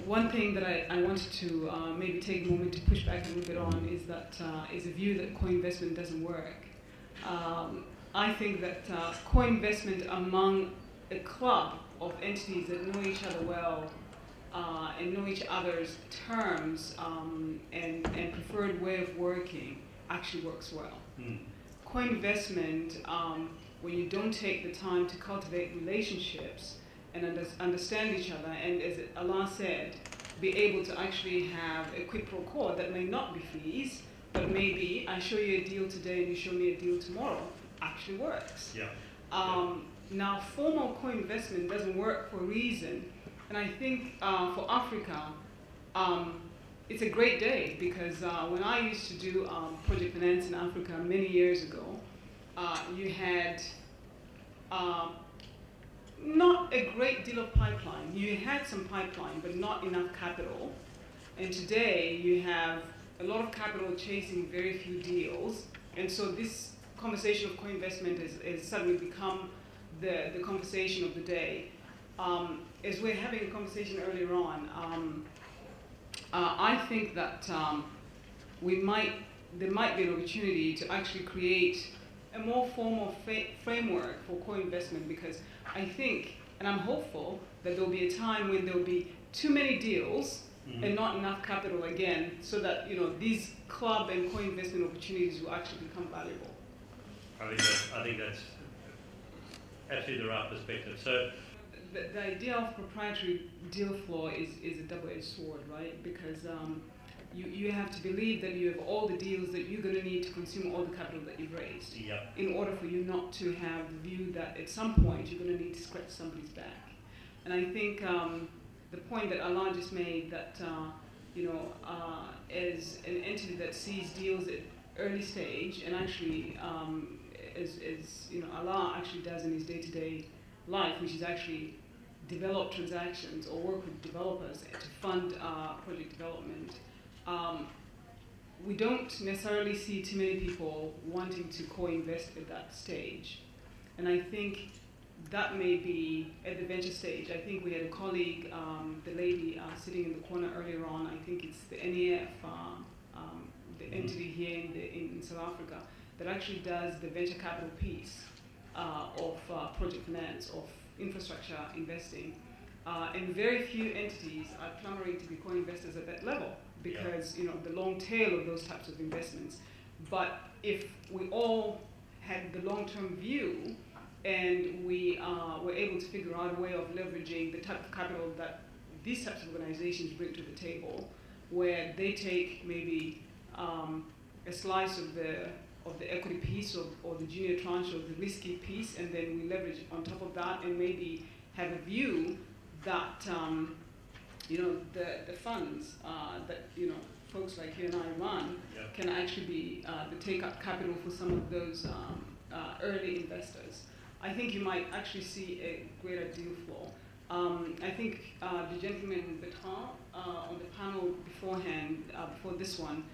one thing that I wanted to maybe take a moment to push back a little bit on is that is a view that co-investment doesn't work. I think that co-investment among a club of entities that know each other well and know each other's terms and preferred way of working actually works well. Co-investment, when you don't take the time to cultivate relationships and understand each other, and as Alain said, be able to actually have a quid pro quo that may not be fees, but maybe I show you a deal today and you show me a deal tomorrow, actually works. Now, formal co-investment doesn't work for a reason, and I think for Africa, it's a great day because when I used to do project finance in Africa many years ago, you had not a great deal of pipeline. You had some pipeline, but not enough capital. And today, you have a lot of capital chasing very few deals. And so this conversation of co-investment has suddenly become the conversation of the day. As we're having a conversation earlier on, I think that there might be an opportunity to actually create a more formal framework for co-investment, because I think, and I'm hopeful, that there'll be a time when there'll be too many deals and not enough capital again, so that these club and co-investment opportunities will actually become valuable. I think that's absolutely the right perspective. So the idea of proprietary deal flow is a double-edged sword, right? Because you have to believe that you have all the deals that you're going to need to consume all the capital that you've raised in order for you not to have the view that at some point you're going to need to scratch somebody's back. And I think the point that Alain just made, that as an entity that sees deals at early stage, and actually as Alain actually does in his day-to-day life, which is actually develop transactions or work with developers to fund project development, we don't necessarily see too many people wanting to co-invest at that stage. And I think that may be at the venture stage. I think we had a colleague, the lady sitting in the corner earlier on, I think it's the NEF, the entity here in South Africa, that actually does the venture capital piece of project finance, of infrastructure investing. And very few entities are clamoring to be co-investors at that level, because the long tail of those types of investments. But if we all had the long-term view and we were able to figure out a way of leveraging the type of capital that these types of organizations bring to the table, where they take maybe a slice of the equity piece or the junior tranche of the risky piece, and then we leverage on top of that and maybe have a view that the funds that folks like you and I run can actually be the take-up capital for some of those early investors. I think you might actually see a greater deal flow. I think the gentleman in Bertrand on the panel beforehand, before this one,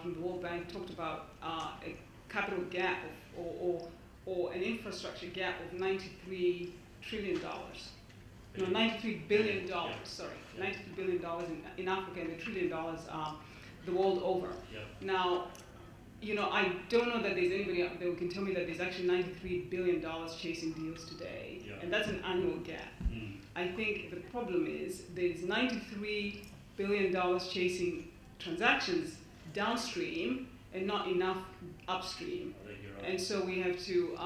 from the World Bank, talked about a capital gap or an infrastructure gap of $93 trillion. No, $93 billion, sorry. $93 billion in Africa, and $1 trillion the world over. Now, I don't know that there's anybody out there who can tell me that there's actually $93 billion chasing deals today, and that's an annual gap. I think the problem is there's $93 billion chasing transactions downstream and not enough upstream. And so we have to,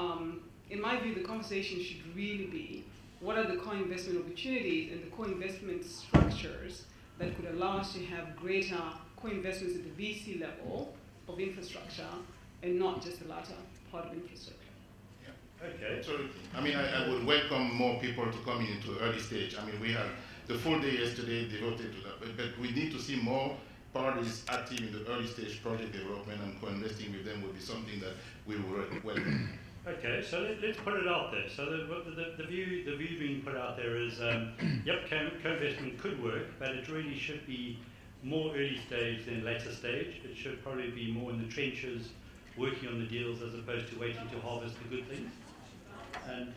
in my view, the conversation should really be, what are the co-investment opportunities and the co-investment structures that could allow us to have greater co-investments at the VC level of infrastructure and not just the latter part of infrastructure? Okay. So, I would welcome more people to come into early stage. We had the full day yesterday devoted to that, but we need to see more parties active in the early stage project development, and co-investing with them would be something that we would welcome. Okay, so let's put it out there. So the view being put out there is, co-investment could work, but it really should be more early stage than later stage. It should probably be more in the trenches, working on the deals as opposed to waiting to harvest the good things. And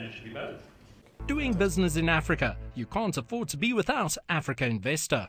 it should be both. Doing business in Africa. You can't afford to be without Africa Investor.